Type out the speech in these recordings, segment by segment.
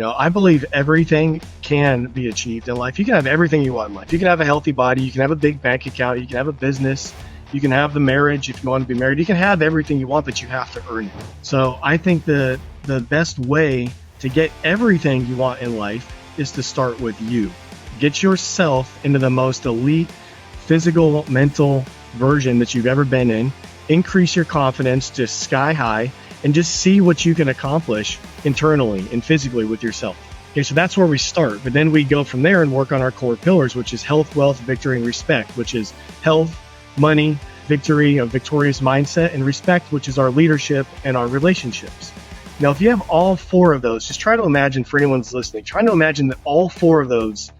I believe everything can be achieved in life. You can have everything you want in life. You can have a healthy body. You can have a big bank account. You can have a business. You can have the marriage if you want to be married. You can have everything you want, but you have to earn it. So I think the best way to get everything you want in life is to start with you. Get yourself into the most elite physical, mental version that you've ever been in. Increase your confidence just sky high and just see what you can accomplish internally and physically with yourself. Okay, so that's where we start. But then we go from there and work on our core pillars, which is health, wealth, victory, and respect, which is health, money, victory, a victorious mindset, and respect, which is our leadership and our relationships. Now, if you have all four of those, just try to imagine, for anyone that's listening, try to imagine that all four of those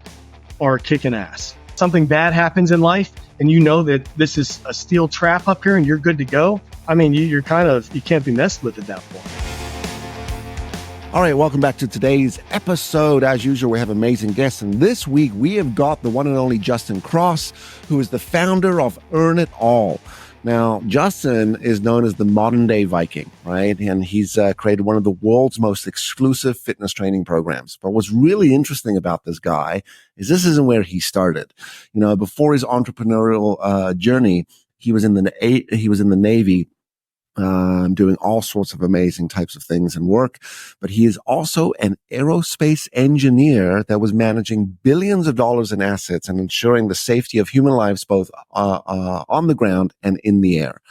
are kicking ass. Something bad happens in life and you know that this is a steel trap up here and you're good to go. I mean, you can't be messed with at that point. All right, welcome back to today's episode. As usual, we have amazing guests. And this week, we have got the one and only Justin Cross, who is the founder of Earn It All. Now, Justin is known as the modern day Viking, right? And he's created one of the world's most exclusive fitness training programs. But what's really interesting about this guy is this isn't where he started. Before his entrepreneurial journey, he was in the Navy, doing all sorts of amazing types of things and work. But he is also an aerospace engineer that was managing billions of dollars in assets and ensuring the safety of human lives, both on the ground and in the air.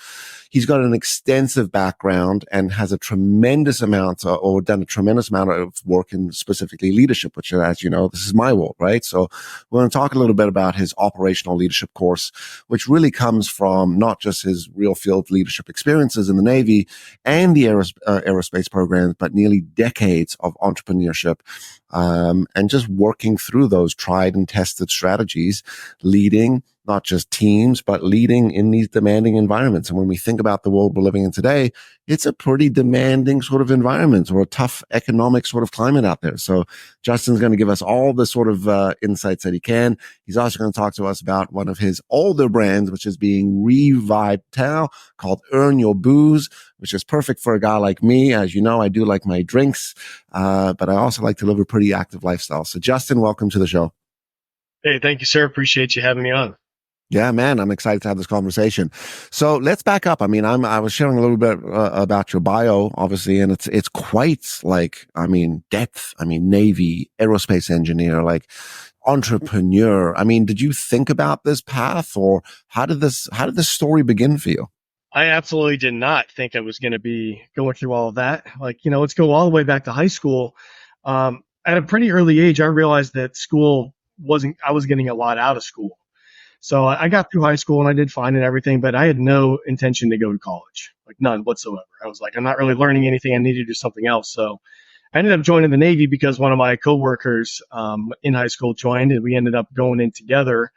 He's got an extensive background and has a tremendous amount or done a tremendous amount of work in specifically leadership, which, as you know, this is my world, right? So we're going to talk a little bit about his operational leadership course, which really comes from not just his real field leadership experiences in the Navy and the aerospace programs, but nearly decades of entrepreneurship, and just working through those tried and tested strategies, leading not just teams, but leading in these demanding environments. And when we think about the world we're living in today, it's a pretty demanding sort of environment or a tough economic sort of climate out there. So Justin's going to give us all the sort of insights that he can. He's also going to talk to us about one of his older brands, which is being revived now, called Earn Your Booze, which is perfect for a guy like me. As you know, I do like my drinks, but I also like to live a pretty active lifestyle. So Justin, welcome to the show. Hey, thank you, sir. Appreciate you having me on. Yeah, man, I'm excited to have this conversation. So let's back up. I mean, I was sharing a little bit about your bio, obviously, and it's quite depth. Navy, aerospace engineer, entrepreneur. Did you think about this path, or how did this story begin for you? I absolutely did not think I was going to be going through all of that. Let's go all the way back to high school. At a pretty early age, I realized that I was getting a lot out of school. So I got through high school and I did fine and everything, but I had no intention to go to college, none whatsoever. I was I'm not really learning anything. I needed to do something else. So I ended up joining the Navy because one of my coworkers in high school joined, and we ended up going in together.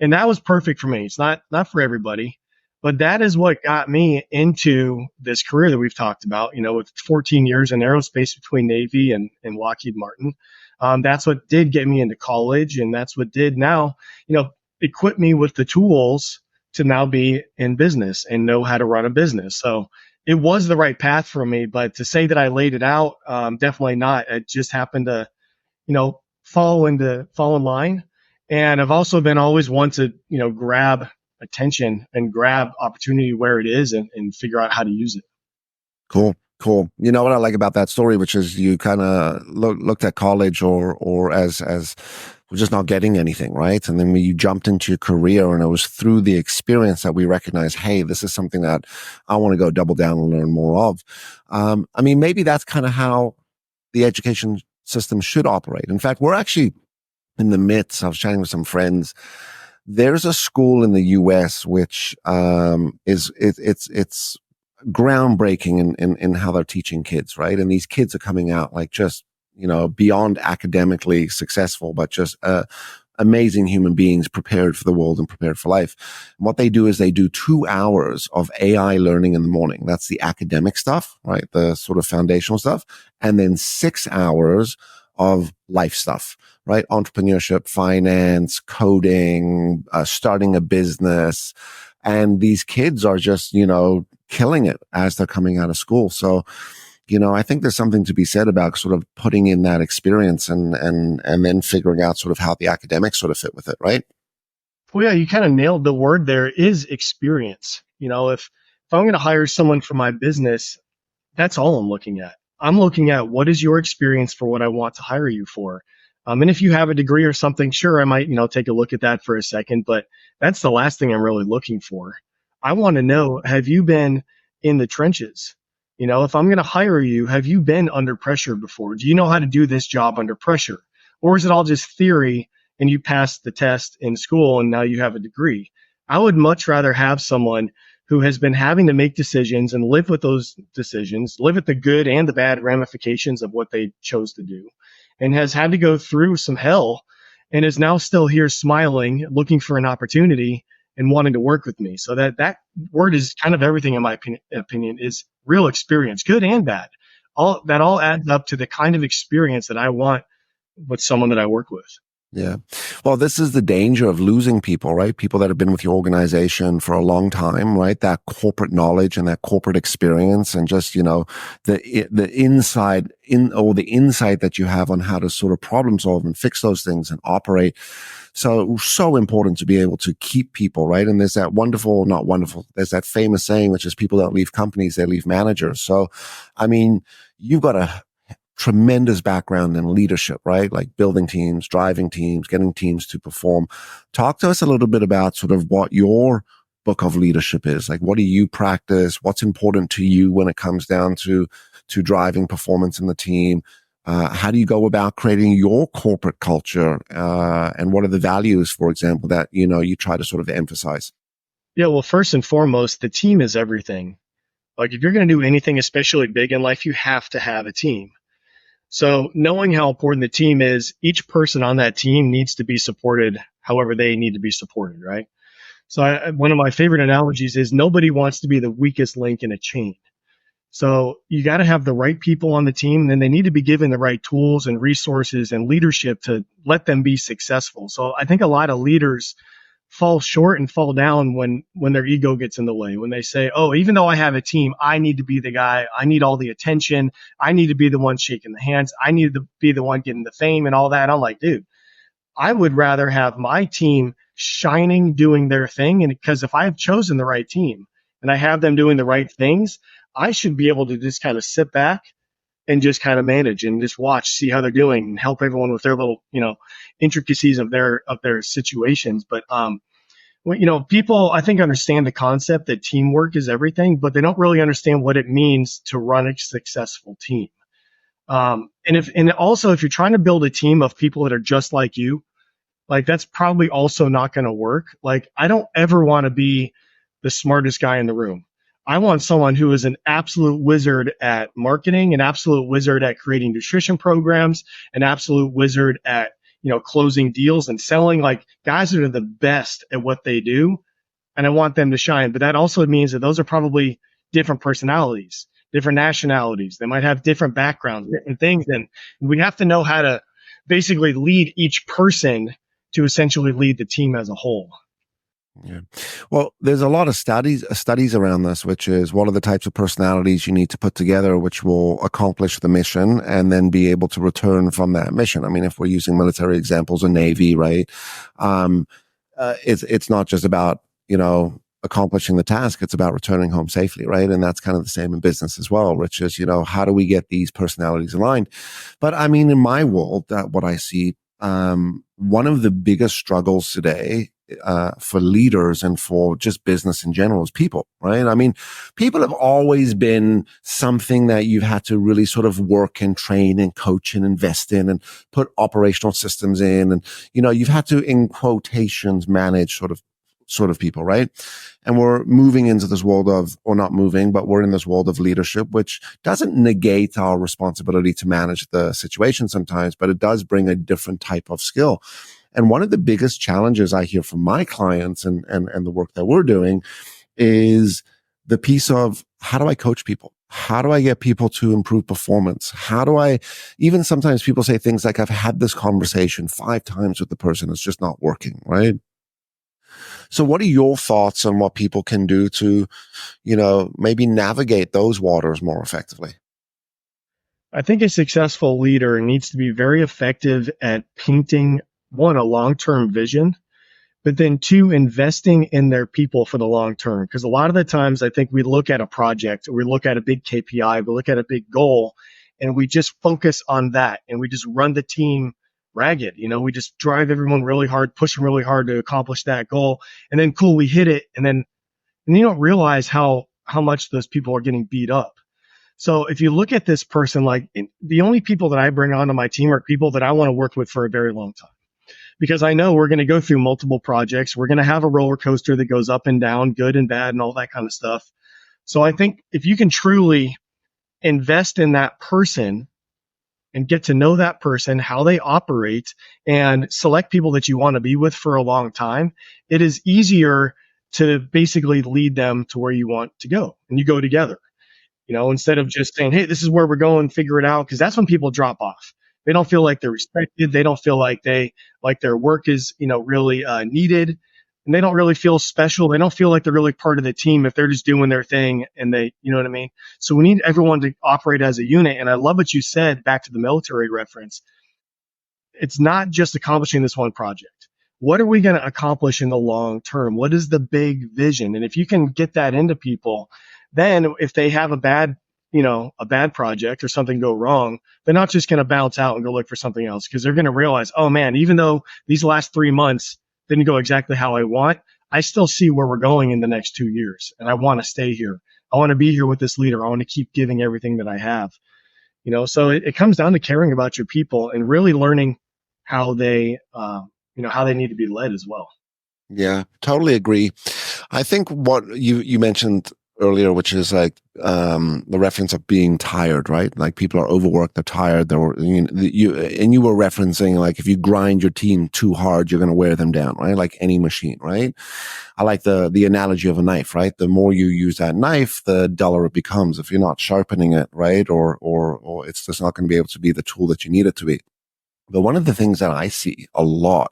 And that was perfect for me. It's not for everybody, but that is what got me into this career that we've talked about, with 14 years in aerospace between Navy and Lockheed Martin. That's what did get me into college. And that's what did now, equip me with the tools to now be in business and know how to run a business. So it was the right path for me, but to say that I laid it out, definitely not. It just happened to, fall in line. And I've also been always one to, grab attention and grab opportunity where it is and figure out how to use it. Cool. You know what I like about that story, which is you kind of looked at college or as we're just not getting anything, right? And then when you jumped into your career, and it was through the experience that we recognized, hey, this is something that I want to go double down and learn more of. Maybe that's kind of how the education system should operate. In fact, we're actually in the midst, I was chatting with some friends. There's a school in the US which it's groundbreaking in how they're teaching kids, right? And these kids are coming out beyond academically successful, but just amazing human beings prepared for the world and prepared for life. And what they do is they do 2 hours of AI learning in the morning. That's the academic stuff, right? The sort of foundational stuff. And then 6 hours of life stuff, right? Entrepreneurship, finance, coding, starting a business. And these kids are just, killing it as they're coming out of school. So, I think there's something to be said about sort of putting in that experience and then figuring out sort of how the academics sort of fit with it, right? Well, yeah, you kind of nailed the word there is experience. If I'm going to hire someone for my business, that's all I'm looking at. I'm looking at what is your experience for what I want to hire you for. And if you have a degree or something, sure, I might, take a look at that for a second, but that's the last thing I'm really looking for. I want to know, have you been in the trenches? If I'm going to hire you, have you been under pressure before? Do you know how to do this job under pressure? Or is it all just theory and you passed the test in school and now you have a degree? I would much rather have someone who has been having to make decisions and live with those decisions, live with the good and the bad ramifications of what they chose to do, and has had to go through some hell and is now still here smiling, looking for an opportunity and wanting to work with me. So that word is kind of everything in my opinion is real experience, good and bad. All adds up to the kind of experience that I want with someone that I work with. Yeah. Well, this is the danger of losing people, right? People that have been with your organization for a long time, right? That corporate knowledge and that corporate experience and just, the insight that you have on how to sort of problem solve and fix those things and operate. So important to be able to keep people, right? And there's that not wonderful, there's that famous saying, which is people don't leave companies, they leave managers. So, I mean, you've got a tremendous background in leadership, right? Like building teams, driving teams, getting teams to perform. Talk to us a little bit about sort of what your book of leadership is. Like, what do you practice? What's important to you when it comes down to driving performance in the team? How do you go about creating your corporate culture? And what are the values, for example, that, you try to sort of emphasize? Yeah, well, first and foremost, the team is everything. Like if you're going to do anything, especially big in life, you have to have a team. So knowing how important the team is, each person on that team needs to be supported however they need to be supported, right? So one of my favorite analogies is nobody wants to be the weakest link in a chain. So you got to have the right people on the team, and then they need to be given the right tools and resources and leadership to let them be successful. So I think a lot of leaders fall short and fall down when their ego gets in the way, when they say, oh, even though I have a team, I need to be the guy, I need all the attention, I need to be the one shaking the hands, I need to be the one getting the fame and all that. I'm like, dude, I would rather have my team shining, doing their thing. And because if I've chosen the right team and I have them doing the right things, I should be able to just kind of sit back and just kind of manage and just watch, see how they're doing and help everyone with their little, intricacies of their situations. But, people, I think, understand the concept that teamwork is everything, but they don't really understand what it means to run a successful team. And also if you're trying to build a team of people that are just like you, like that's probably also not going to work. Like I don't ever want to be the smartest guy in the room. I want someone who is an absolute wizard at marketing, an absolute wizard at creating nutrition programs, an absolute wizard at, closing deals and selling. Like guys that are the best at what they do. And I want them to shine. But that also means that those are probably different personalities, different nationalities. They might have different backgrounds, different things. And we have to know how to basically lead each person to essentially lead the team as a whole. Yeah. Well, there's a lot of studies around this, which is what are the types of personalities you need to put together, which will accomplish the mission and then be able to return from that mission. I mean, if we're using military examples, a Navy, right? It's not just about, accomplishing the task. It's about returning home safely, right? And that's kind of the same in business as well, which is, how do we get these personalities aligned? But I mean, in my world, what I see, one of the biggest struggles today for leaders and for just business in general is people, right? I mean, people have always been something that you've had to really sort of work and train and coach and invest in and put operational systems in. And, you've had to, in quotations, manage sort of people, right? And we're moving into this world of, or not moving, but we're in this world of leadership, which doesn't negate our responsibility to manage the situation sometimes, but it does bring a different type of skill. And one of the biggest challenges I hear from my clients and the work that we're doing is the piece of how do I coach people? How do I get people to improve performance? How do I, even sometimes people say things like, I've had this conversation 5 times with the person. It's just not working, right? So what are your thoughts on what people can do to, maybe navigate those waters more effectively? I think a successful leader needs to be very effective at painting, one, a long-term vision, but then two, investing in their people for the long term. Because a lot of the times I think we look at a project or we look at a big KPI, we look at a big goal, and we just focus on that and we just run the team ragged. We just drive everyone really hard, push them really hard to accomplish that goal. And then cool, we hit it. And you don't realize how much those people are getting beat up. So if you look at this person, like the only people that I bring onto my team are people that I want to work with for a very long time, because I know we're going to go through multiple projects. We're going to have a roller coaster that goes up and down, good and bad, and all that kind of stuff. So I think if you can truly invest in that person and get to know that person, how they operate, and select people that you want to be with for a long time, it is easier to basically lead them to where you want to go, and you go together. Instead of just saying, hey, this is where we're going, figure it out, because that's when people drop off. They don't feel like they're respected. They don't feel like their work is, really needed, and they don't really feel special. They don't feel like they're really part of the team if they're just doing their thing and you know what I mean? So we need everyone to operate as a unit. And I love what you said, back to the military reference. It's not just accomplishing this one project. What are we going to accomplish in the long term? What is the big vision? And if you can get that into people, then if they have a bad project or something go wrong, they're not just going to bounce out and go look for something else, because they're going to realize, oh man, even though these last 3 months didn't go exactly how I want, I still see where we're going in the next 2 years. And I want to stay here. I want to be here with this leader. I want to keep giving everything that I have. So it comes down to caring about your people and really learning how they need to be led as well. Yeah, totally agree. I think what you mentioned earlier, which is like the reference of being tired, right? Like people are overworked, they're tired. You were referencing like if you grind your team too hard, you're going to wear them down, right? Like any machine, right? I like the analogy of a knife, right? The more you use that knife, the duller it becomes if you're not sharpening it, right? Or it's just not going to be able to be the tool that you need it to be. But one of the things that I see a lot,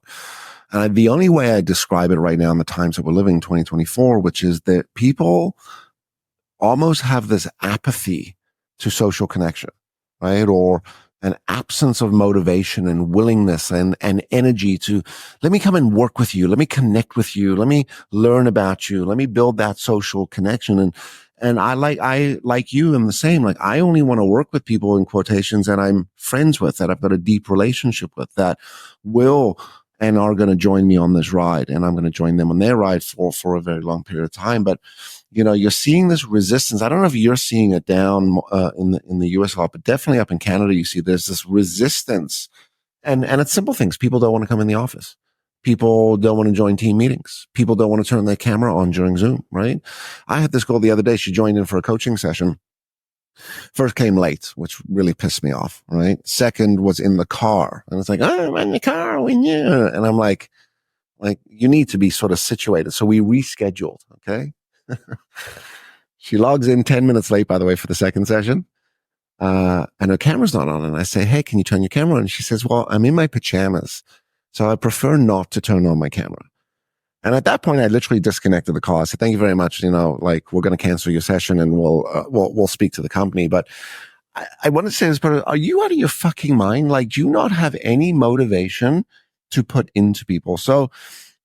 and the only way I describe it right now in the times that we're living, 2024, which is that people almost have this apathy to social connection, right? Or an absence of motivation and willingness and energy to, let me come and work with you. Let me connect with you. Let me learn about you. Let me build that social connection. And I like you in the same, like I only want to work with people in quotations that I'm friends with, that I've got a deep relationship with, that will and are going to join me on this ride. And I'm going to join them on their ride for a very long period of time. But you're seeing this resistance. I don't know if you're seeing it down in the US a lot, but definitely up in Canada, you see there's this resistance, and it's simple things. People don't want to come in the office. People don't want to join team meetings. People don't want to turn their camera on during Zoom, right? I had this girl the other day. She joined in for a coaching session. First came late, which really pissed me off, right? Second was in the car. And it's like, oh, I'm in the car with you. And I'm like, you need to be sort of situated. So we rescheduled, okay? She logs in 10 minutes late, by the way, for the second session. And her camera's not on. And I say, hey, can you turn your camera on? And she says, well, I'm in my pajamas, so I prefer not to turn on my camera. And at that point, I literally disconnected the call. I said, thank you very much. We're going to cancel your session and we'll speak to the company. But I want to say this, but are you out of your fucking mind? Like, do you not have any motivation to put into people? So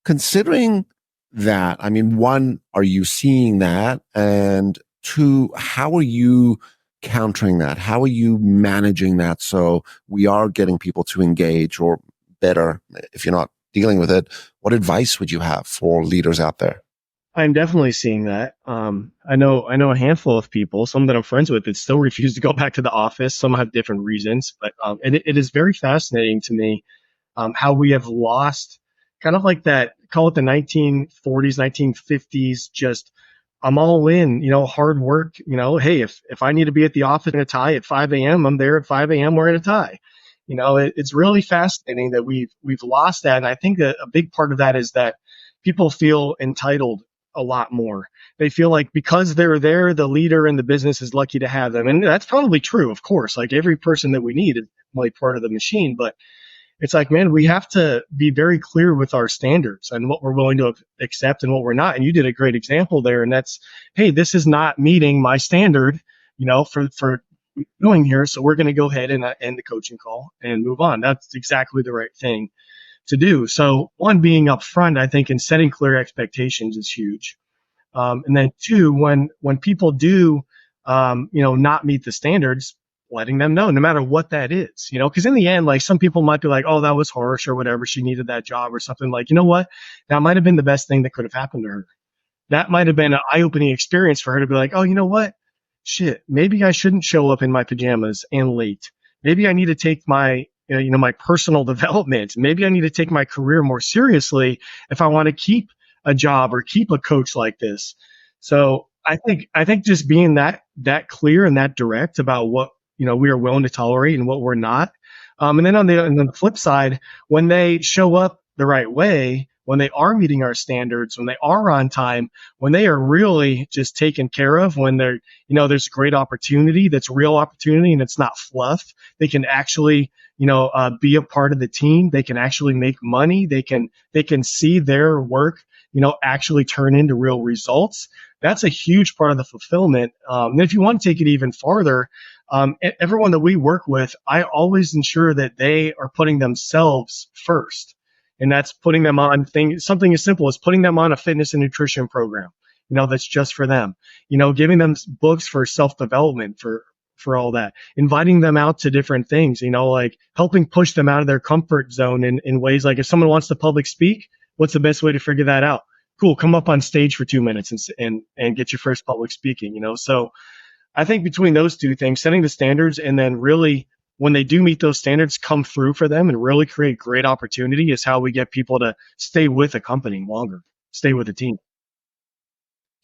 considering that, I mean, one, are you seeing that? And two, how are you countering that? How are you managing that so we are getting people to engage? Or better, if you're not dealing with it, what advice would you have for leaders out there? I'm definitely seeing that. I know a handful of people, some that I'm friends with, that still refuse to go back to the office. Some have different reasons, but it is very fascinating to me how we have lost kind of like that, call it the 1940s, 1950s, just I'm all in, hard work, hey, if I need to be at the office in a tie at 5 a.m., I'm there at 5 a.m. wearing a tie. It's really fascinating that we've lost that. And I think that a big part of that is that people feel entitled a lot more. They feel like because they're there, the leader in the business is lucky to have them. And that's probably true, of course. Like every person that we need is like part of the machine. But it's like, man, we have to be very clear with our standards and what we're willing to accept and what we're not. And you did a great example there. And that's, hey, this is not meeting my standard, for doing here. So we're going to go ahead and end the coaching call and move on. That's exactly the right thing to do. So one, being upfront, I think, and setting clear expectations is huge. And then two, when people do, not meet the standards, letting them know, no matter what that is, because in the end, like, some people might be like, oh, that was harsh or whatever. She needed that job or something. Like, you know what? That might have been the best thing that could have happened to her. That might have been an eye-opening experience for her to be like, oh, you know what? Shit, maybe I shouldn't show up in my pajamas and late. Maybe I need to take my personal development. Maybe I need to take my career more seriously if I want to keep a job or keep a coach like this. So I think just being that clear and that direct about what, we are willing to tolerate and what we're not. And then on the flip side, when they show up the right way, when they are meeting our standards, when they are on time, when they are really just taken care of, when there's great opportunity, that's real opportunity and it's not fluff. They can actually, be a part of the team. They can actually make money. They can see their work, actually turn into real results. That's a huge part of the fulfillment. And if you want to take it even farther, everyone that we work with, I always ensure that they are putting themselves first. And that's putting them on something as simple as putting them on a fitness and nutrition program, that's just for them, giving them books for self-development, for all that, inviting them out to different things, like helping push them out of their comfort zone in ways like, if someone wants to public speak, what's the best way to figure that out? Cool. Come up on stage for 2 minutes and get your first public speaking, So I think between those two things, setting the standards and then really, when they do meet those standards, come through for them and really create great opportunity is how we get people to stay with a company longer, stay with the team.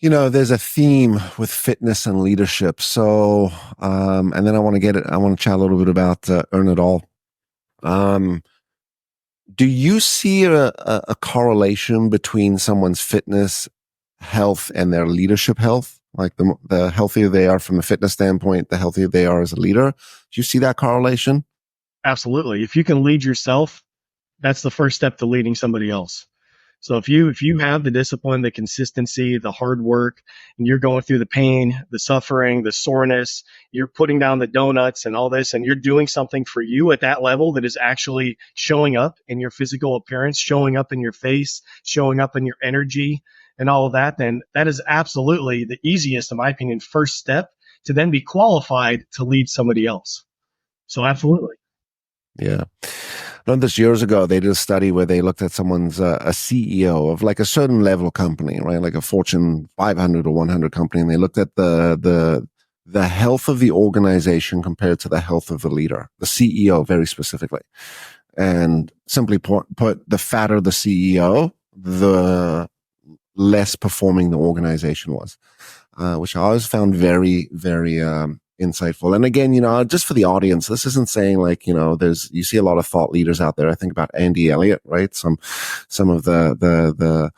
There's a theme with fitness and leadership. So, and then I want to chat a little bit about Earn It All. Do you see a correlation between someone's fitness health and their leadership health? Like the healthier they are from a fitness standpoint, the healthier they are as a leader. Do you see that correlation? Absolutely. If you can lead yourself, that's the first step to leading somebody else. So if you have the discipline, the consistency, the hard work, and you're going through the pain, the suffering, the soreness, you're putting down the donuts and all this, and you're doing something for you at that level that is actually showing up in your physical appearance, showing up in your face, showing up in your energy and all of that, then that is absolutely the easiest, in my opinion, first step to then be qualified to lead somebody else. So absolutely. Yeah. I learned this years ago. They did a study where they looked at someone's a CEO of like a certain level company, right? Like a Fortune 500 or 100 company. And they looked at the health of the organization compared to the health of the leader, the CEO very specifically. And simply put, the fatter the CEO, the less performing the organization was, which I always found very, very insightful. And again, just for the audience, this isn't saying like, you see a lot of thought leaders out there. I think about Andy Elliott, right? Some of the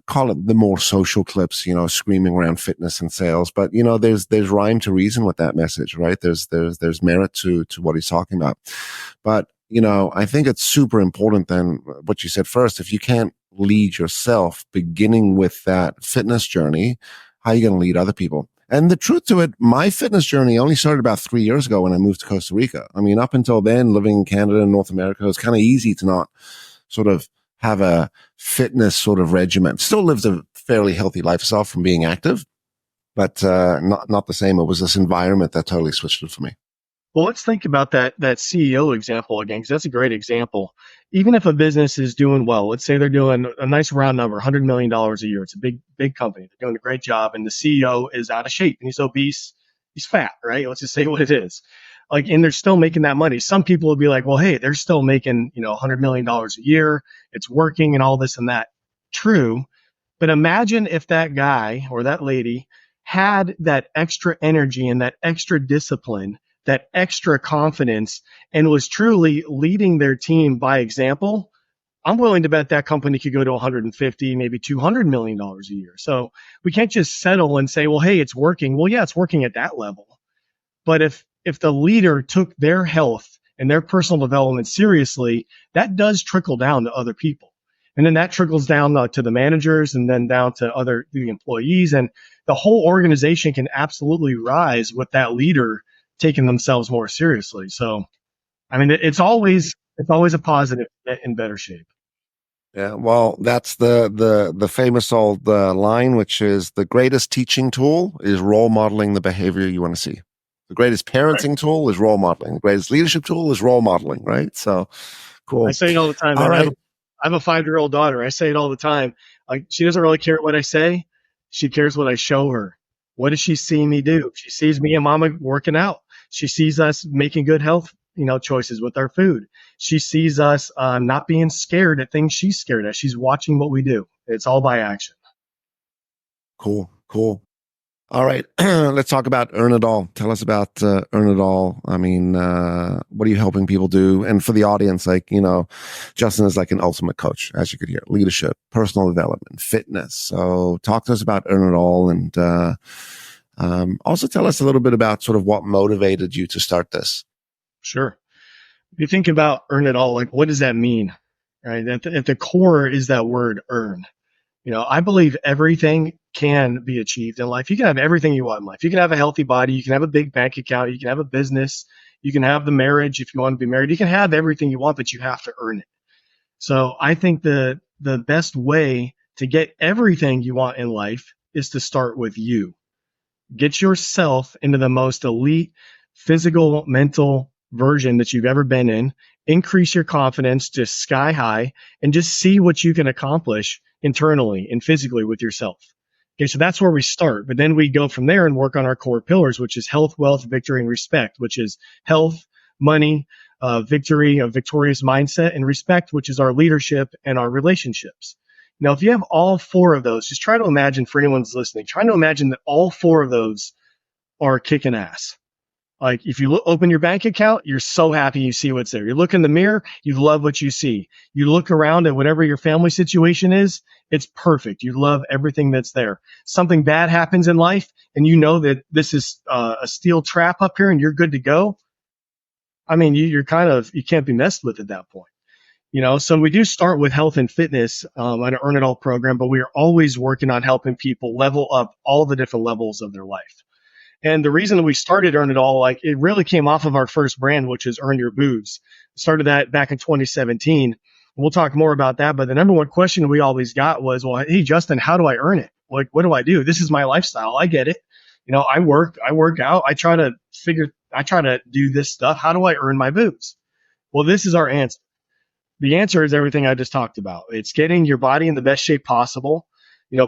call it the more social clips, screaming around fitness and sales. But, there's rhyme to reason with that message, right? There's merit to what he's talking about. But, I think it's super important then what you said first. If you can't lead yourself, beginning with that fitness journey, how are you going to lead other people? And the truth to it, my fitness journey only started about 3 years ago when I moved to Costa Rica. I mean, up until then, living in Canada and North America, it was kind of easy to not sort of have a fitness sort of regimen. Still lived a fairly healthy lifestyle from being active, but not the same. It was this environment that totally switched it for me. Well, let's think about that CEO example again, because that's a great example. Even if a business is doing well, let's say they're doing a nice round number, $100 million a year. It's a big company. They're doing a great job, and the CEO is out of shape and he's obese. He's fat, right? Let's just say what it is. Like, and they're still making that money. Some people would be like, well, hey, they're still making, $100 million a year. It's working and all this and that. True. But imagine if that guy or that lady had that extra energy and that extra discipline, that extra confidence, and was truly leading their team by example. I'm willing to bet that company could go to 150, maybe $200 million a year. So we can't just settle and say, well, hey, it's working. Well, yeah, it's working at that level. But if the leader took their health and their personal development seriously, that does trickle down to other people. And then that trickles down to the managers and then down to the employees. And the whole organization can absolutely rise with that leader taking themselves more seriously. So, I mean, it's always a positive to get in better shape. Yeah, well, that's the famous old line, which is the greatest teaching tool is role modeling the behavior you want to see. The greatest Right. parenting tool is role modeling. The greatest leadership tool is role modeling, right? So I cool. say it all the time, All man. right. I have a 5-year-old daughter. I say it all the time. Like, she doesn't really care what I say. She cares what I show her. What does she see me do? She sees me and mama working out. She sees us making good health, choices with our food. She sees us not being scared at things she's scared at. She's watching what we do. It's all by action. Cool. Cool. All right. Let's talk about Earn It All. Tell us about Earn It All. I mean, what are you helping people do? And for the audience, like, Justin is like an ultimate coach, as you could hear, leadership, personal development, fitness. So talk to us about Earn It All, and also tell us a little bit about sort of what motivated you to start this. Sure. If you think about earn it all, like, what does that mean? Right. At the core is that word earn. I believe everything can be achieved in life. You can have everything you want in life. You can have a healthy body. You can have a big bank account. You can have a business. You can have the marriage if you want to be married. You can have everything you want, but you have to earn it. So I think the best way to get everything you want in life is to start with you. Get yourself into the most elite physical, mental version that you've ever been in. Increase your confidence just sky high and just see what you can accomplish internally and physically with yourself. Okay, so that's where we start. But then we go from there and work on our core pillars, which is health, wealth, victory, and respect, which is health, money, victory, a victorious mindset, and respect, which is our leadership and our relationships. Now, if you have all four of those, just try to imagine, for anyone who's listening, try to imagine that all four of those are kicking ass. Like, if you open your bank account, you're so happy you see what's there. You look in the mirror, you love what you see. You look around at whatever your family situation is, it's perfect. You love everything that's there. Something bad happens in life, and you know that this is a steel trap up here, and you're good to go. I mean, you can't be messed with at that point. So we do start with health and fitness on an Earn It All program, but we are always working on helping people level up all the different levels of their life. And the reason that we started Earn It All, like, it really came off of our first brand, which is Earn Your Booze. Started that back in 2017. We'll talk more about that. But the number one question we always got was, well, hey, Justin, how do I earn it? Like, what do I do? This is my lifestyle. I get it. I work out. I try to do this stuff. How do I earn my booze? Well, this is our answer. The answer is everything I just talked about. It's getting your body in the best shape possible,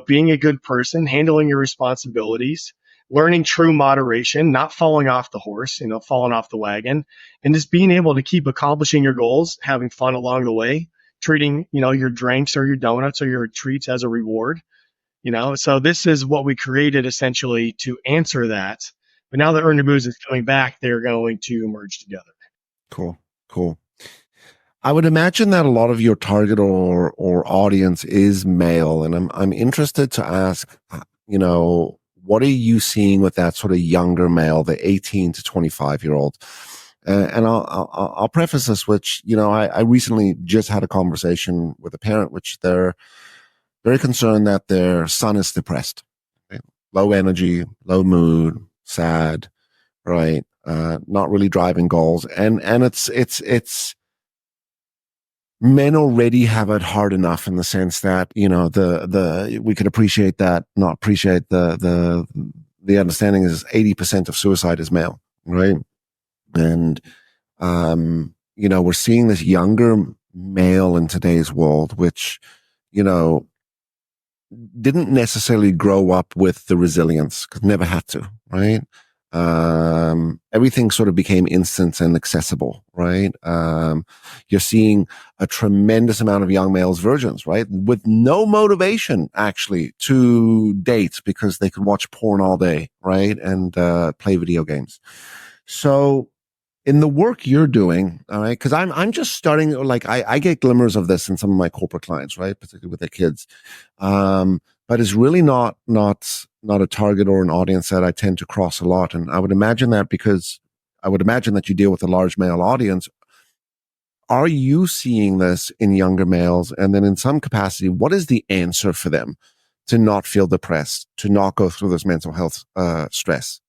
being a good person, handling your responsibilities, learning true moderation, not falling off the horse, falling off the wagon, and just being able to keep accomplishing your goals, having fun along the way, treating, your drinks or your donuts or your treats as a reward, So this is what we created essentially to answer that. But now that Earn Your Booze is coming back, they're going to merge together. Cool. Cool. I would imagine that a lot of your target or audience is male, and I'm interested to ask, what are you seeing with that sort of younger male, the 18 to 25-year-old? And I'll preface this, which, I recently just had a conversation with a parent, which they're very concerned that their son is depressed, right? Low energy, low mood, sad, right? Not really driving goals. And it's men already have it hard enough in the sense that, we could appreciate that, not appreciate the understanding is 80% of suicide is male, right? And, we're seeing this younger male in today's world, which, didn't necessarily grow up with the resilience, because never had to, right? Everything sort of became instant and accessible, right? You're seeing a tremendous amount of young males virgins, right? With no motivation actually to date because they could watch porn all day, right? And, play video games. So in the work you're doing, all right, because I'm just starting, like, I get glimmers of this in some of my corporate clients, right? Particularly with their kids. But it's really not a target or an audience that I tend to cross a lot. And I would imagine that you deal with a large male audience. Are you seeing this in younger males? And then in some capacity, what is the answer for them to not feel depressed, to not go through this mental health stress?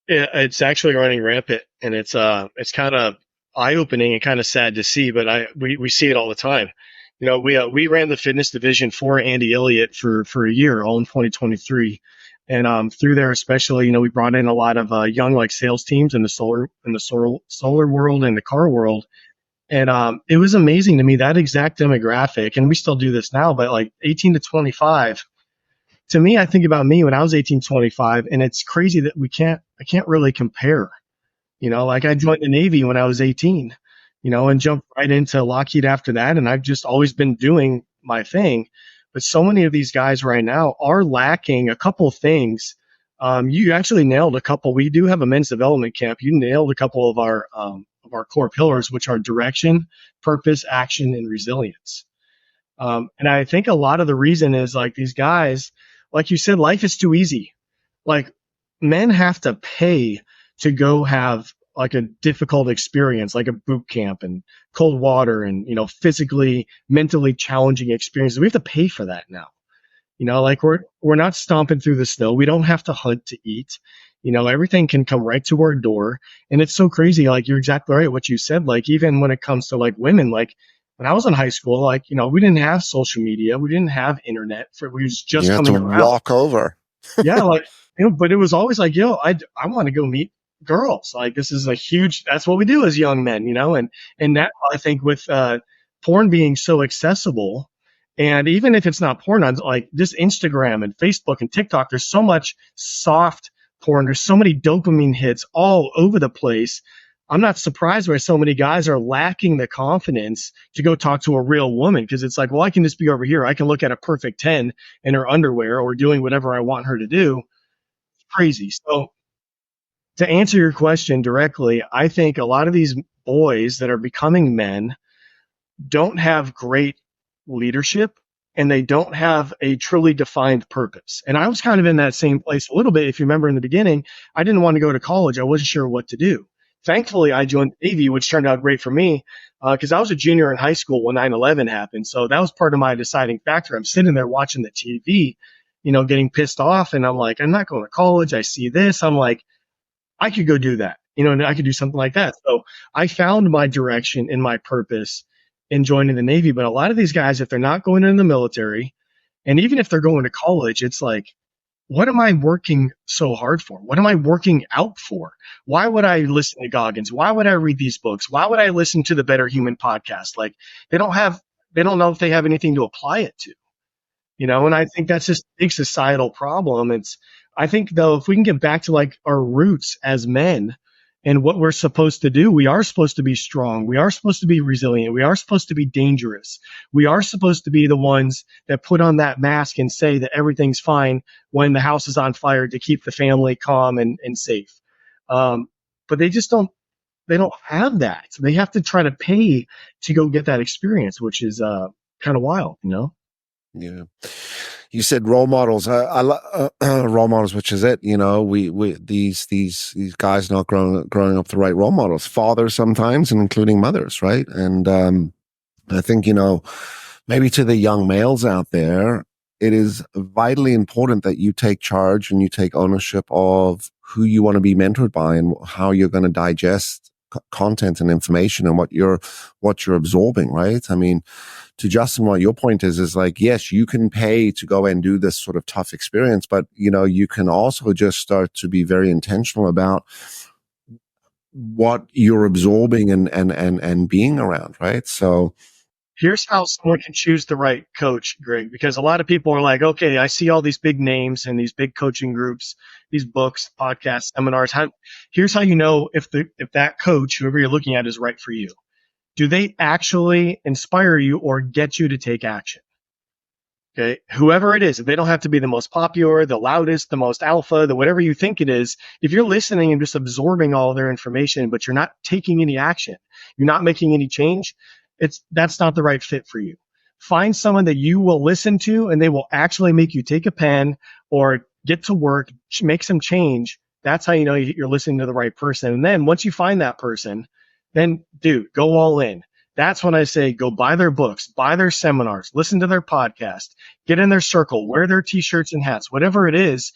It's actually running rampant, and it's kind of eye opening and kind of sad to see, but we see it all the time. We ran the fitness division for Andy Elliott for a year, all in 2023, and through there especially, we brought in a lot of young like sales teams in the solar world and the car world, and it was amazing to me that exact demographic, and we still do this now, but like 18 to 25. To me, I think about me when I was 18, 25, and it's crazy that I can't really compare. Like I joined the Navy when I was 18, and jumped right into Lockheed after that. And I've just always been doing my thing. But so many of these guys right now are lacking a couple of things. You actually nailed a couple. We do have a men's development camp. You nailed a couple of our core pillars, which are direction, purpose, action, and resilience. And I think a lot of the reason is like these guys, like you said, life is too easy. Like men have to pay to go have like a difficult experience, like a boot camp and cold water and, physically, mentally challenging experiences. We have to pay for that now. Like we're not stomping through the snow. We don't have to hunt to eat. Everything can come right to our door. And it's so crazy. Like you're exactly right. What you said, like even when it comes to like women, like when I was in high school, like, we didn't have social media. We didn't have internet we was You just have to coming around. walk over. Yeah. Like, but it was always like, I want to go meet girls. Like this is that's what we do as young men, and now I think with, porn being so accessible, and even if it's not porn on like just Instagram and Facebook and TikTok, there's so much soft porn. There's so many dopamine hits all over the place. I'm not surprised why so many guys are lacking the confidence to go talk to a real woman, because it's like, well, I can just be over here. I can look at a perfect 10 in her underwear or doing whatever I want her to do. It's crazy. So to answer your question directly, I think a lot of these boys that are becoming men don't have great leadership, and they don't have a truly defined purpose. And I was kind of in that same place a little bit. If you remember in the beginning, I didn't want to go to college. I wasn't sure what to do. Thankfully, I joined the Navy, which turned out great for me, because I was a junior in high school when 9/11 happened. So that was part of my deciding factor. I'm sitting there watching the TV, getting pissed off. And I'm like, I'm not going to college. I see this. I'm like, I could go do that, and I could do something like that. So I found my direction and my purpose in joining the Navy. But a lot of these guys, if they're not going into the military, and even if they're going to college, it's like, what am I working so hard for? What am I working out for? Why would I listen to Goggins? Why would I read these books? Why would I listen to the Better Human podcast? Like they don't know if they have anything to apply it to, and I think that's just a big societal problem. I think though, if we can get back to like our roots as men and what we're supposed to do, we are supposed to be strong. We are supposed to be resilient. We are supposed to be dangerous. We are supposed to be the ones that put on that mask and say that everything's fine when the house is on fire to keep the family calm and safe. But they don't have that. So they have to try to pay to go get that experience, which is kind of wild, Yeah. You said role models. Role models, which is it. These guys not growing up the right role models, fathers sometimes, and including mothers, right? And I think maybe to the young males out there, it is vitally important that you take charge and you take ownership of who you want to be mentored by and how you're going to digest content and information and what you're absorbing, right? I mean, to Justin, what your point is like, yes, you can pay to go and do this sort of tough experience, but you can also just start to be very intentional about what you're absorbing and being around, right? So here's how someone can choose the right coach, Greg, because a lot of people are like, okay, I see all these big names and these big coaching groups, these books, podcasts, seminars. Here's how you know if that coach, whoever you're looking at, is right for you. Do they actually inspire you or get you to take action? Okay, whoever it is, they don't have to be the most popular, the loudest, the most alpha, the whatever you think it is. If you're listening and just absorbing all their information, but you're not taking any action, you're not making any change, that's not the right fit for you. Find someone that you will listen to and they will actually make you take a pen or get to work, make some change. That's how you know you're listening to the right person. And then once you find that person, then dude, go all in. That's when I say go buy their books, buy their seminars, listen to their podcast, get in their circle, wear their t-shirts and hats, whatever it is.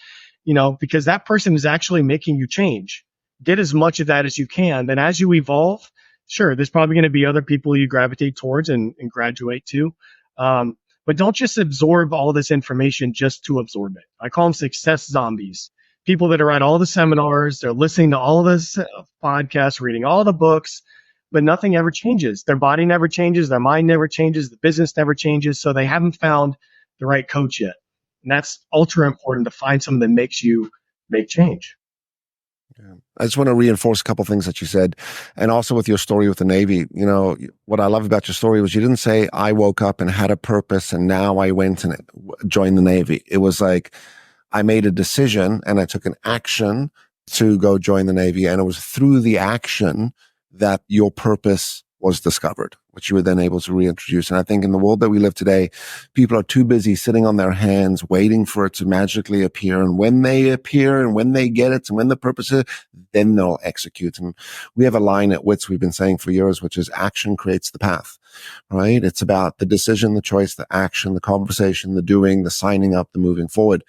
because that person is actually making you change. Get as much of that as you can. Then as you evolve, sure, there's probably going to be other people you gravitate towards and graduate to. But don't just absorb all this information just to absorb it. I call them success zombies. People that are at all the seminars, they're listening to all of this podcasts, reading all the books, but nothing ever changes. Their body never changes. Their mind never changes. The business never changes. So they haven't found the right coach yet. And that's ultra important, to find someone that makes you make change. Yeah. I just want to reinforce a couple of things that you said, and also with your story with the Navy. What I love about your story was you didn't say, I woke up and had a purpose and now I went and joined the Navy. It was like, I made a decision and I took an action to go join the Navy. And it was through the action that your purpose was discovered, which you were then able to reintroduce. And I think in the world that we live today, people are too busy sitting on their hands, waiting for it to magically appear. And when they appear and when they get it and when the purpose is, then they'll execute. And we have a line at Witz we've been saying for years, which is action creates the path, right? It's about the decision, the choice, the action, the conversation, the doing, the signing up, the moving forward.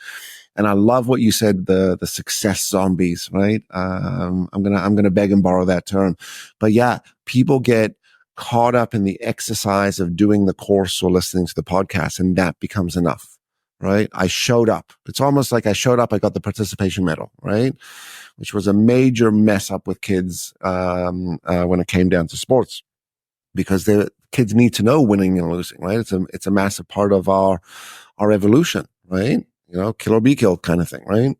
And I love what you said, the success zombies, right? I'm gonna beg and borrow that term. But yeah, people get caught up in the exercise of doing the course or listening to the podcast, and that becomes enough, right? I showed up. It's almost like I showed up, I got the participation medal, right? Which was a major mess up with kids when it came down to sports, because the kids need to know winning and losing, right? It's a massive part of our evolution, right? Kill or be killed kind of thing, right?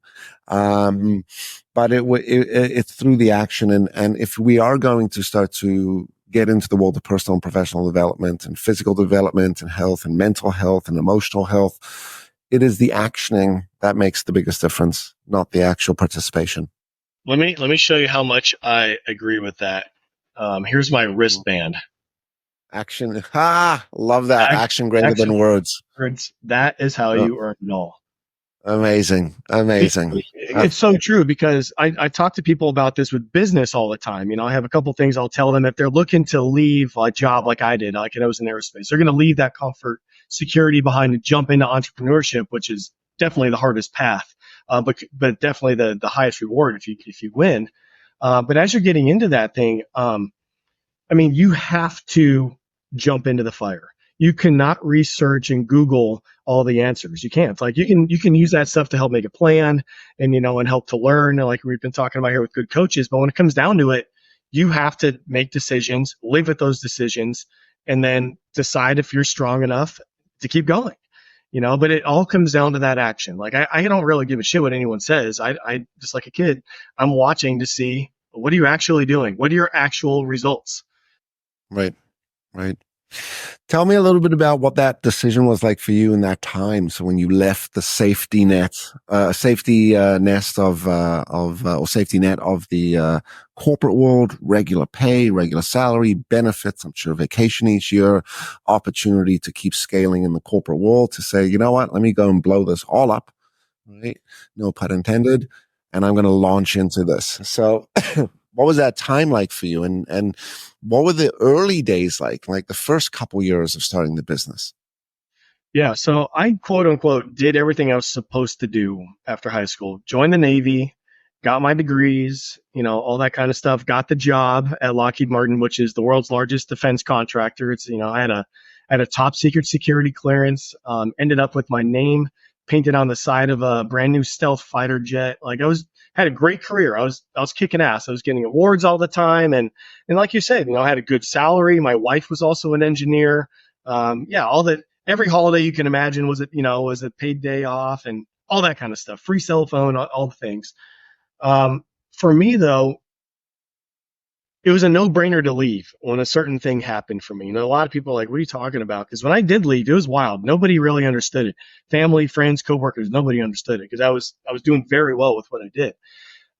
But it's through the action. And if we are going to start to get into the world of personal and professional development and physical development and health and mental health and emotional health, it is the actioning that makes the biggest difference, not the actual participation. Let me show you how much I agree with that. Here's my wristband. Action. Love that. Action greater than words. That is how you earn it all. Amazing. It's so true, because I talk to people about this with business all the time. I have a couple things I'll tell them if they're looking to leave a job like I did, like I was in aerospace. They're going to leave that comfort, security behind and jump into entrepreneurship, which is definitely the hardest path, but definitely the highest reward if you win. But as you're getting into that thing, you have to jump into the fire. You cannot research and Google all the answers. You can't. Like you can use that stuff to help make a plan and help to learn, like we've been talking about here with good coaches. But when it comes down to it, you have to make decisions, live with those decisions, and then decide if you're strong enough to keep going. But it all comes down to that action. Like I don't really give a shit what anyone says. I just, like a kid, I'm watching to see, what are you actually doing? What are your actual results? Right. Tell me a little bit about what that decision was like for you in that time. So when you left the safety net of the corporate world, regular pay, regular salary, benefits, I'm sure vacation each year, opportunity to keep scaling in the corporate world, to say, you know what, let me go and blow this all up, right? No pun intended. And I'm going to launch into this. So what was that time like for you? And what were the early days like the first couple years of starting the business? Yeah. So I, quote unquote, did everything I was supposed to do after high school. Joined the Navy, got my degrees, all that kind of stuff. Got the job at Lockheed Martin, which is the world's largest defense contractor. It's, I had a top secret security clearance, ended up with my name painted on the side of a brand new stealth fighter jet. Like had a great career. I was kicking ass. I was getting awards all the time. And like you said, I had a good salary. My wife was also an engineer. Every holiday you can imagine was a paid day off and all that kind of stuff. Free cell phone, all the things. For me though, it was a no-brainer to leave when a certain thing happened for me. A lot of people are like, what are you talking about? Because when I did leave, it was wild. Nobody really understood it. Family, friends, coworkers, nobody understood it, because I was doing very well with what I did.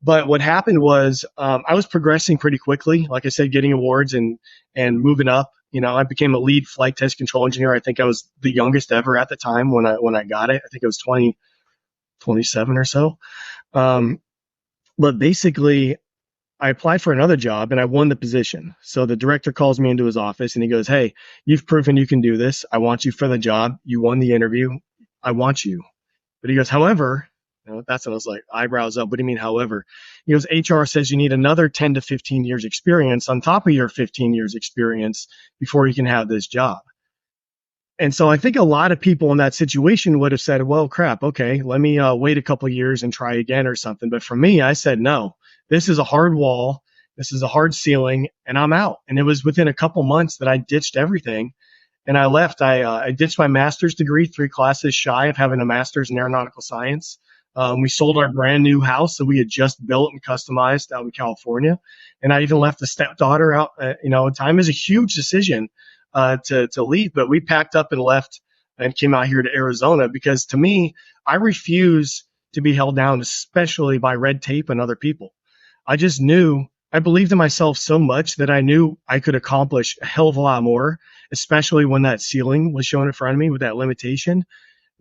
But what happened was I was progressing pretty quickly. Like I said, getting awards and moving up. I became a lead flight test control engineer. I think I was the youngest ever at the time when I got it. I think it was 27 or so. But basically, I applied for another job and I won the position. So the director calls me into his office and he goes, hey, you've proven you can do this. I want you for the job. You won the interview. I want you. But he goes, however, That's when I was like, eyebrows up. What do you mean, however? He goes, HR says you need another 10 to 15 years experience on top of your 15 years experience before you can have this job. And so I think a lot of people in that situation would have said, well, crap, okay, let me wait a couple of years and try again or something. But for me, I said, no, this is a hard wall. This is a hard ceiling, and I'm out. And it was within a couple months that I ditched everything and I left. I ditched my master's degree, 3 classes shy of having a master's in aeronautical science. We sold our brand new house that we had just built and customized out in California. And I even left a stepdaughter out. Time is a huge decision to leave, but we packed up and left and came out here to Arizona because to me, I refuse to be held down, especially by red tape and other people. I just knew I believed in myself so much that I knew I could accomplish a hell of a lot more, especially when that ceiling was shown in front of me with that limitation,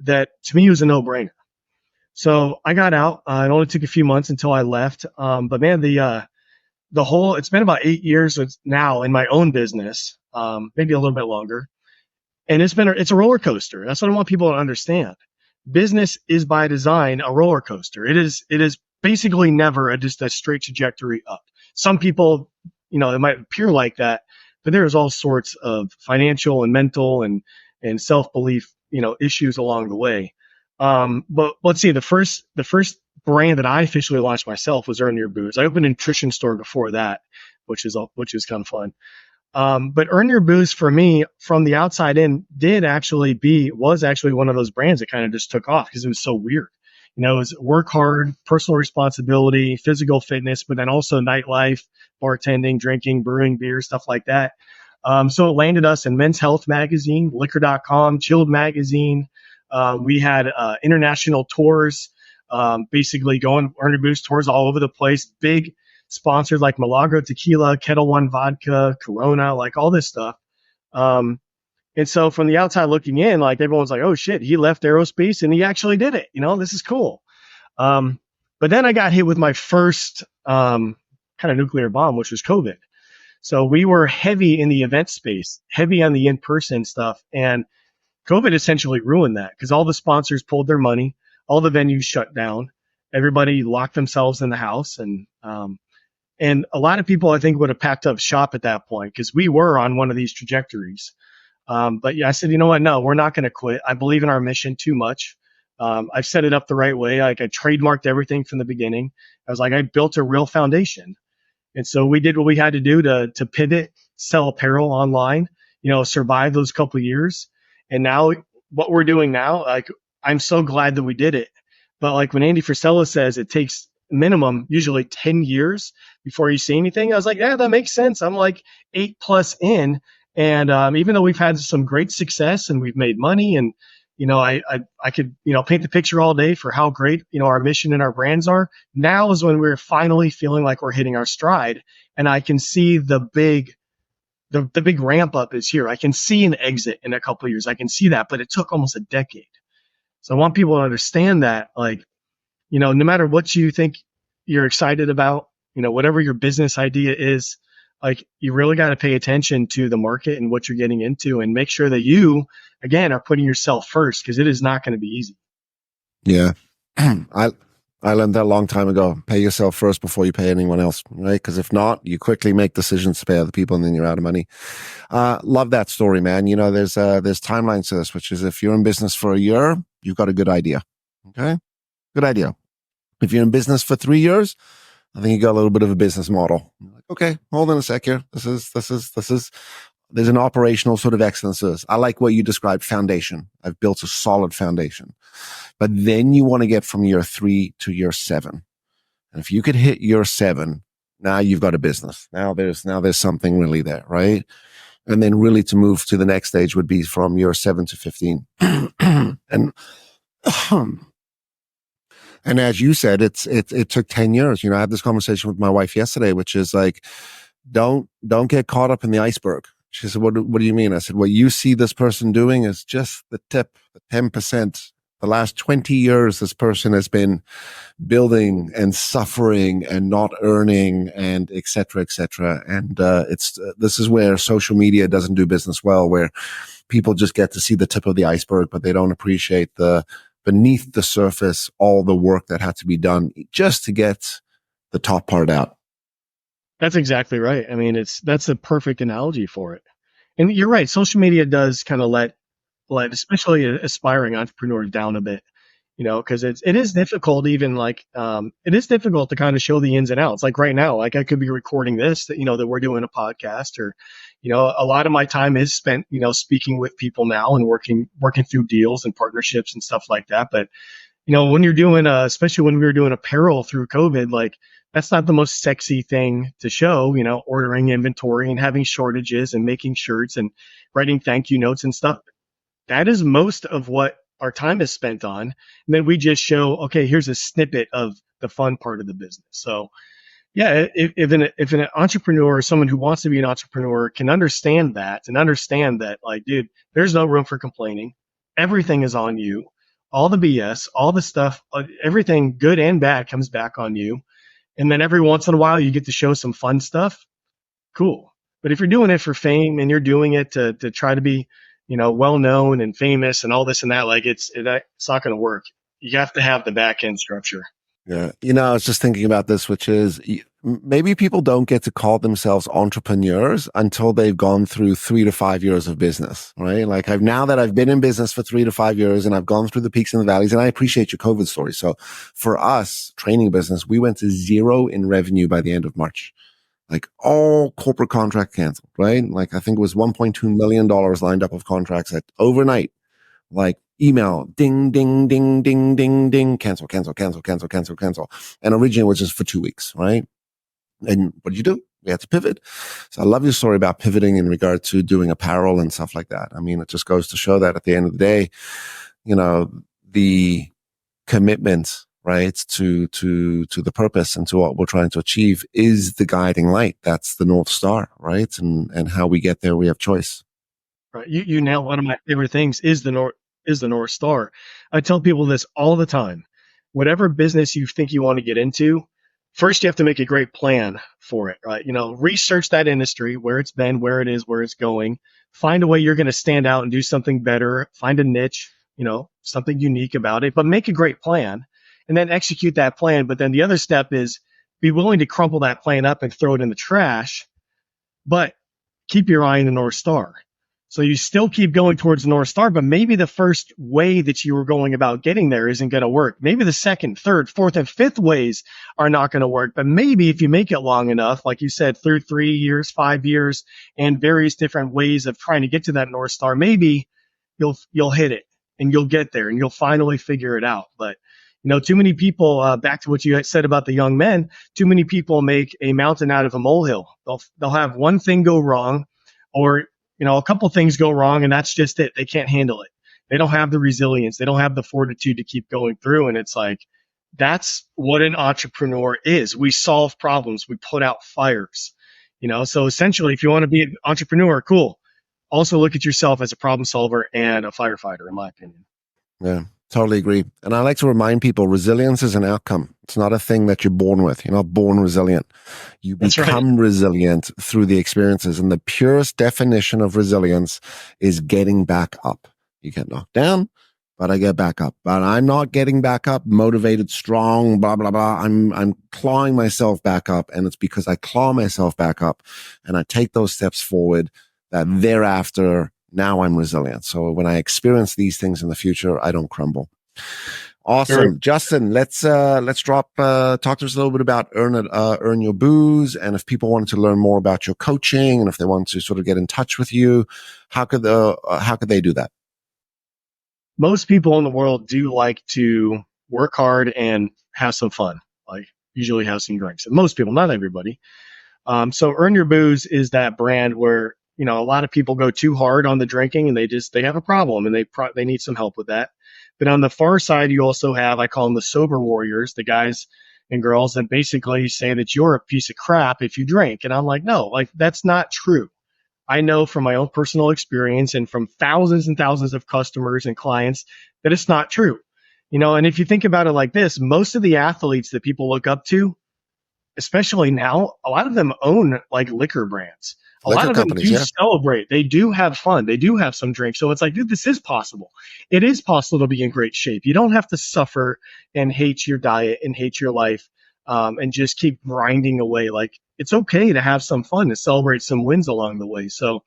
that to me was a no-brainer. So I got out. It only took a few months until I left. But man, it's been about 8 years now in my own business, maybe a little bit longer. And it's a roller coaster. That's what I want people to understand. Business is by design a roller coaster. It is basically never just a straight trajectory up. Some people, it might appear like that, but there's all sorts of financial and mental and self-belief, issues along the way. But let's see, the first brand that I officially launched myself was Earn Your Booze. I opened a nutrition store before that, which is kind of fun. But Earn Your Booze for me from the outside in was actually one of those brands that kind of just took off because it was so weird. It was work hard, personal responsibility, physical fitness, but then also nightlife, bartending, drinking, brewing beer, stuff like that. So it landed us in Men's Health magazine, liquor.com, Chilled magazine. We had international tours, basically going Earn Your Booze tours all over the place. Big sponsors like Milagro Tequila, Kettle One Vodka, Corona, like all this stuff. And so from the outside looking in, like everyone's like, oh shit, he left aerospace and he actually did it. This is cool. But then I got hit with my first kind of nuclear bomb, which was COVID. So we were heavy in the event space, heavy on the in-person stuff. And COVID essentially ruined that because all the sponsors pulled their money, all the venues shut down, everybody locked themselves in the house. And a lot of people, I think, would have packed up shop at that point because we were on one of these trajectories. But yeah, I said, you know what? No, we're not going to quit. I believe in our mission too much. I've set it up the right way. Like I trademarked everything from the beginning. I built a real foundation. And so we did what we had to do to pivot, sell apparel online, survive those couple of years. And now what we're doing now, I'm so glad that we did it. But when Andy Frisella says it takes minimum, usually 10 years before you see anything, I was like, yeah, that makes sense. I'm 8+ in. And even though we've had some great success and we've made money and, I could, paint the picture all day for how great, our mission and our brands are. Now is when we're finally feeling like we're hitting our stride. And I can see the big ramp up is here. I can see an exit in a couple of years. I can see that, but it took almost a decade. So I want people to understand that, no matter what you think you're excited about, whatever your business idea is, you really got to pay attention to the market and what you're getting into and make sure that you, again, are putting yourself first because it is not going to be easy. Yeah. I learned that a long time ago. Pay yourself first before you pay anyone else, right? Because if not, you quickly make decisions to pay other people and then you're out of money. Love that story, man. There's timelines to this, which is if you're in business for a year, you've got a good idea. Okay? Good idea. If you're in business for 3 years, I think you got a little bit of a business model. Okay, hold on a sec here. There's an operational sort of excellence to this. I like what you described, foundation. I've built a solid foundation. But then you want to get from year 3 to year 7. And if you could hit year 7, now you've got a business. Now there's something really there, right? And then really to move to the next stage would be from year 7 to 15. And as you said, it took 10 years. I had this conversation with my wife yesterday, which is don't get caught up in the iceberg. She said, what do you mean? I said, what you see this person doing is just the tip, the 10%. The last 20 years, this person has been building and suffering and not earning and et cetera, et cetera. And, this is where social media doesn't do business well, where people just get to see the tip of the iceberg, but they don't appreciate the beneath the surface, all the work that had to be done just to get the top part out. That's exactly right. I mean, that's a perfect analogy for it. And you're right. Social media does kind of let especially aspiring entrepreneurs down a bit, because it is difficult, even like it is difficult to kind of show the ins and outs. Like right now, like I could be recording this that we're doing a podcast, or a lot of my time is spent speaking with people now and working through deals and partnerships and stuff like that. But when you're doing especially when we were doing apparel through COVID, like that's not the most sexy thing to show, ordering inventory and having shortages and making shirts and writing thank you notes and stuff. That is most of what our time is spent on. And then we just show, okay, here's a snippet of the fun part of the business. So yeah, if an entrepreneur or someone who wants to be an entrepreneur can understand that and understand that, like, dude, there's no room for complaining. Everything is on you. All the BS, all the stuff, everything good and bad comes back on you. And then every once in a while you get to show some fun stuff. Cool. But if you're doing it for fame and you're doing it to try to be, well known and famous and all this and that, like it's not going to work. You have to have the back end structure. Yeah. I was just thinking about this, which is maybe people don't get to call themselves entrepreneurs until they've gone through 3 to 5 years of business, right? Like now that I've been in business for 3 to 5 years and I've gone through the peaks and the valleys, and I appreciate your COVID story. So for us, training business, we went to 0 in revenue by the end of March. Like all corporate contract canceled, right? Like I think it was $1.2 million lined up of contracts that overnight, like email, ding, ding, ding, ding, ding, ding, cancel. And originally it was just for 2 weeks, right? And what did you do? We had to pivot. So I love your story about pivoting in regard to doing apparel and stuff like that. I mean, it just goes to show that at the end of the day, the commitment, right, to the purpose and to what we're trying to achieve is the guiding light. That's the North Star, right? And how we get there, we have choice. Right. You nailed one of my favorite things is the North Star. I tell people this all the time. Whatever business you think you want to get into, first you have to make a great plan for it, right? Research that industry, where it's been, where it is, where it's going. Find a way you're going to stand out and do something better. Find a niche, something unique about it, but make a great plan and then execute that plan. But then the other step is be willing to crumple that plan up and throw it in the trash, but keep your eye on the North Star. So you still keep going towards the North Star, but maybe the first way that you were going about getting there isn't going to work. Maybe the second, third, fourth, and fifth ways are not going to work. But maybe if you make it long enough, like you said, through 3 years, 5 years, and various different ways of trying to get to that North Star, maybe you'll hit it and you'll get there and you'll finally figure it out. But too many people, back to what you said about the young men, too many people make a mountain out of a molehill. They'll have one thing go wrong, or a couple things go wrong, and that's just it. They can't handle it. They don't have the resilience. They don't have the fortitude to keep going through. And it's like, that's what an entrepreneur is. We solve problems. We put out fires, So essentially, if you want to be an entrepreneur, cool. Also look at yourself as a problem solver and a firefighter, in my opinion. Yeah. Totally agree. And I like to remind people, resilience is an outcome. It's not a thing that you're born with. You're not born resilient. You become resilient through the experiences. And the purest definition of resilience is getting back up. You get knocked down, but I get back up. But I'm not getting back up, motivated, strong, blah, blah, blah. I'm clawing myself back up. And it's because I claw myself back up and I take those steps forward that thereafter, now I'm resilient. So when I experience these things in the future, I don't crumble. Awesome. Sure. Justin, let's talk to us a little bit about Earn Your Booze. And if people wanted to learn more about your coaching and if they want to sort of get in touch with you, how could they do that? Most people in the world do like to work hard and have some fun, like usually have some drinks. And most people, not everybody. So Earn Your Booze is that brand where a lot of people go too hard on the drinking and they have a problem and they need some help with that. But on the far side, you also have, I call them the sober warriors, the guys and girls that basically say that you're a piece of crap if you drink. And I'm like, no, like that's not true. I know from my own personal experience and from thousands and thousands of customers and clients that it's not true. And if you think about it like this, most of the athletes that people look up to, especially now, a lot of them own like liquor brands. A lot Liquor of them companies, do yeah. celebrate. They do have fun. They do have some drinks. So it's like, dude, this is possible. It is possible to be in great shape. You don't have to suffer and hate your diet and hate your life, and just keep grinding away. Like, it's okay to have some fun, to celebrate some wins along the way. So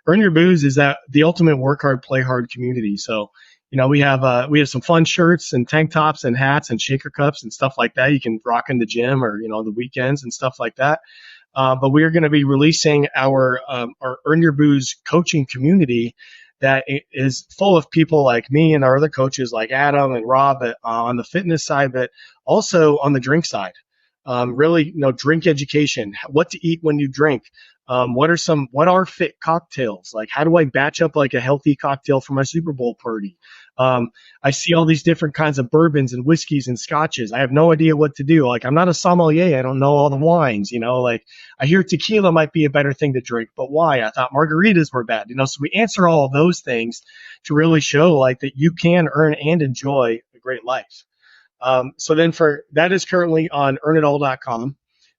Earn Your Booze is that the ultimate work hard, play hard community. So, we have some fun shirts and tank tops and hats and shaker cups and stuff like that. You can rock in the gym or, the weekends and stuff like that. But we are going to be releasing our Earn Your Booze coaching community that is full of people like me and our other coaches like Adam and Rob on the fitness side, but also on the drink side. Really, drink education, what to eat when you drink. What are fit cocktails? Like, how do I batch up like a healthy cocktail for my Super Bowl party? I see all these different kinds of bourbons and whiskeys and scotches. I have no idea what to do. Like, I'm not a sommelier. I don't know all the wines, like I hear tequila might be a better thing to drink, but why? I thought margaritas were bad, so we answer all of those things to really show like that you can earn and enjoy a great life. So then that is currently on earnitall.com.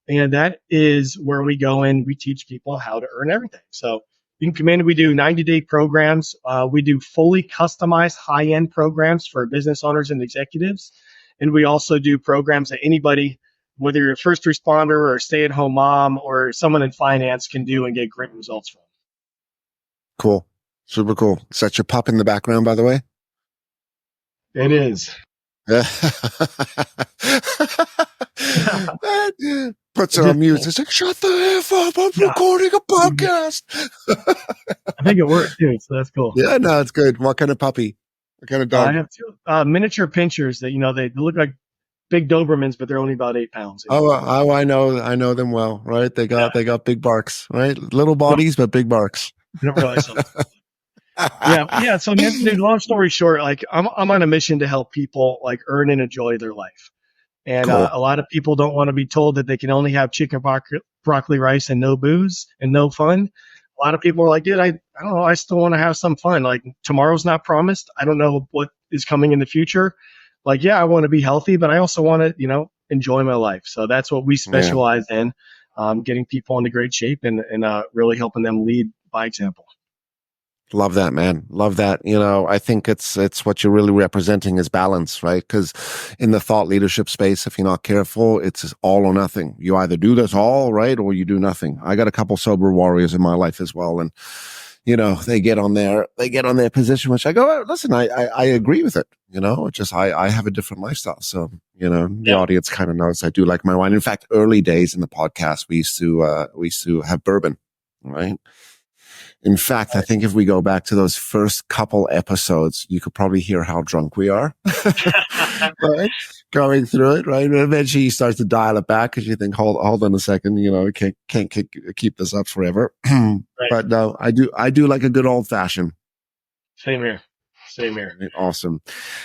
And that is where we go in. We teach people how to earn everything. So you can come in. We do 90-day programs. We do fully customized high-end programs for business owners and executives. And we also do programs that anybody, whether you're a first responder or a stay-at-home mom or someone in finance, can do and get great results from. Cool. Super cool. Is that your pup in the background, by the way? It is. Puts it on mute. It's like, shut the F up. I'm recording a podcast. I think it works too, so that's cool. Yeah, no, it's good. What kind of puppy? What kind of dog? I have two miniature pinchers that, they look like big Dobermans, but they're only about 8 pounds. I know them well, right? They got big barks, right? Little bodies, but big barks. I don't realize something. Yeah. So, dude, long story short, like I'm on a mission to help people like earn and enjoy their life. And Cool. A lot of people don't want to be told that they can only have chicken, broccoli, rice, and no booze and no fun. A lot of people are like, dude, I don't know. I still want to have some fun. Like, tomorrow's not promised. I don't know what is coming in the future. Like, yeah, I want to be healthy, but I also want to, enjoy my life. So that's what we specialize in, getting people into great shape and really helping them lead by example. Love that, man. Love that. I think it's what you're really representing is balance, right? Because in the thought leadership space, if you're not careful, it's all or nothing. You either do this all, right, or you do nothing. I got a couple sober warriors in my life as well. And, they get on their position, which I go, oh, listen, I agree with it. It's just, I have a different lifestyle. So, the audience kind of knows I do like my wine. In fact, early days in the podcast, we used to have bourbon, right? In fact, I think if we go back to those first couple episodes, you could probably hear how drunk we are, right? Going through it, right? And eventually you start to dial it back because you think, hold on a second, can't keep this up forever. Right. But no, I do like a good old fashioned. Same here. Awesome.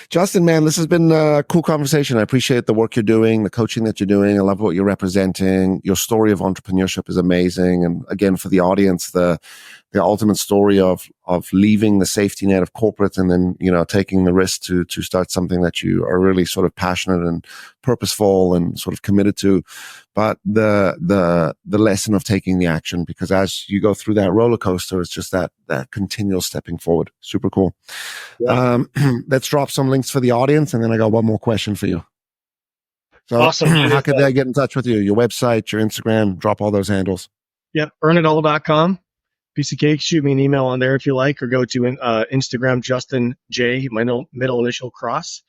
Justin, man, this has been a cool conversation. I appreciate the work you're doing, the coaching that you're doing. I love what you're representing. Your story of entrepreneurship is amazing. And again, for the audience, the ultimate story of leaving the safety net of corporate and then, taking the risk to start something that you are really sort of passionate and purposeful and sort of committed to. But the lesson of taking the action, because as you go through that roller coaster, it's just that continual stepping forward. Super cool. Yeah. Let's drop some links for the audience. And then I got one more question for you. So awesome. How could they get in touch with you? Your website, your Instagram, drop all those handles. Yep. earnitall.com. Piece of cake. Shoot me an email on there if you like, or go to Instagram, Justin J, my middle initial Cross.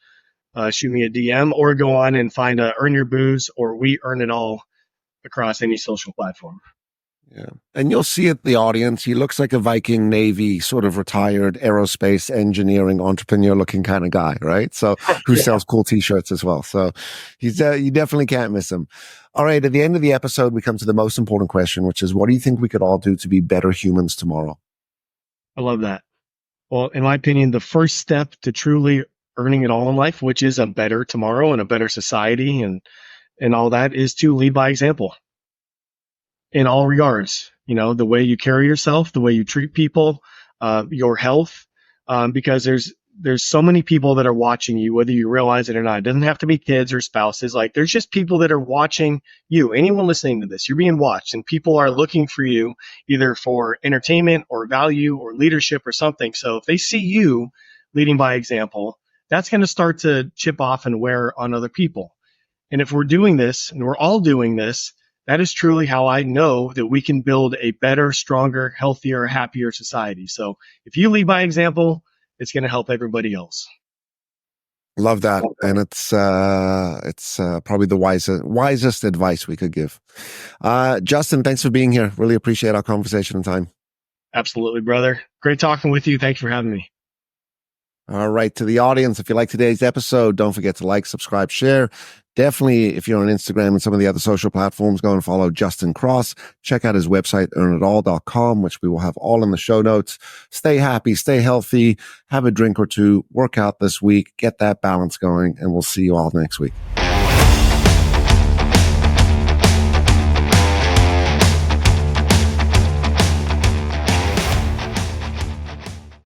Shoot me a DM, or go on and find Earn Your Booze or We Earn It All across any social platform. Yeah. And you'll see it, the audience. He looks like a Viking Navy, sort of retired aerospace engineering entrepreneur looking kind of guy, right? So who sells cool t-shirts as well. So he's, you definitely can't miss him. All right. At the end of the episode, we come to the most important question, which is, what do you think we could all do to be better humans tomorrow? I love that. Well, in my opinion, the first step to truly earning it all in life, which is a better tomorrow and a better society and all that, is to lead by example. In all regards, the way you carry yourself, the way you treat people, your health, because there's so many people that are watching you, whether you realize it or not. It doesn't have to be kids or spouses. Like, there's just people that are watching you. Anyone listening to this, you're being watched, and people are looking for you either for entertainment or value or leadership or something. So if they see you leading by example, that's going to start to chip off and wear on other people. And if we're doing this, and we're all doing this, that is truly how I know that we can build a better, stronger, healthier, happier society. So if you lead by example, it's going to help everybody else. Love that. And it's probably the wisest advice we could give. Justin, thanks for being here. Really appreciate our conversation and time. Absolutely, brother. Great talking with you. Thanks for having me. All right. To the audience, if you like today's episode, don't forget to like, subscribe, share. Definitely, if you're on Instagram and some of the other social platforms, go and follow Justin Cross. Check out his website, earnitall.com, which we will have all in the show notes. Stay happy, stay healthy, have a drink or two, work out this week, get that balance going, and we'll see you all next week.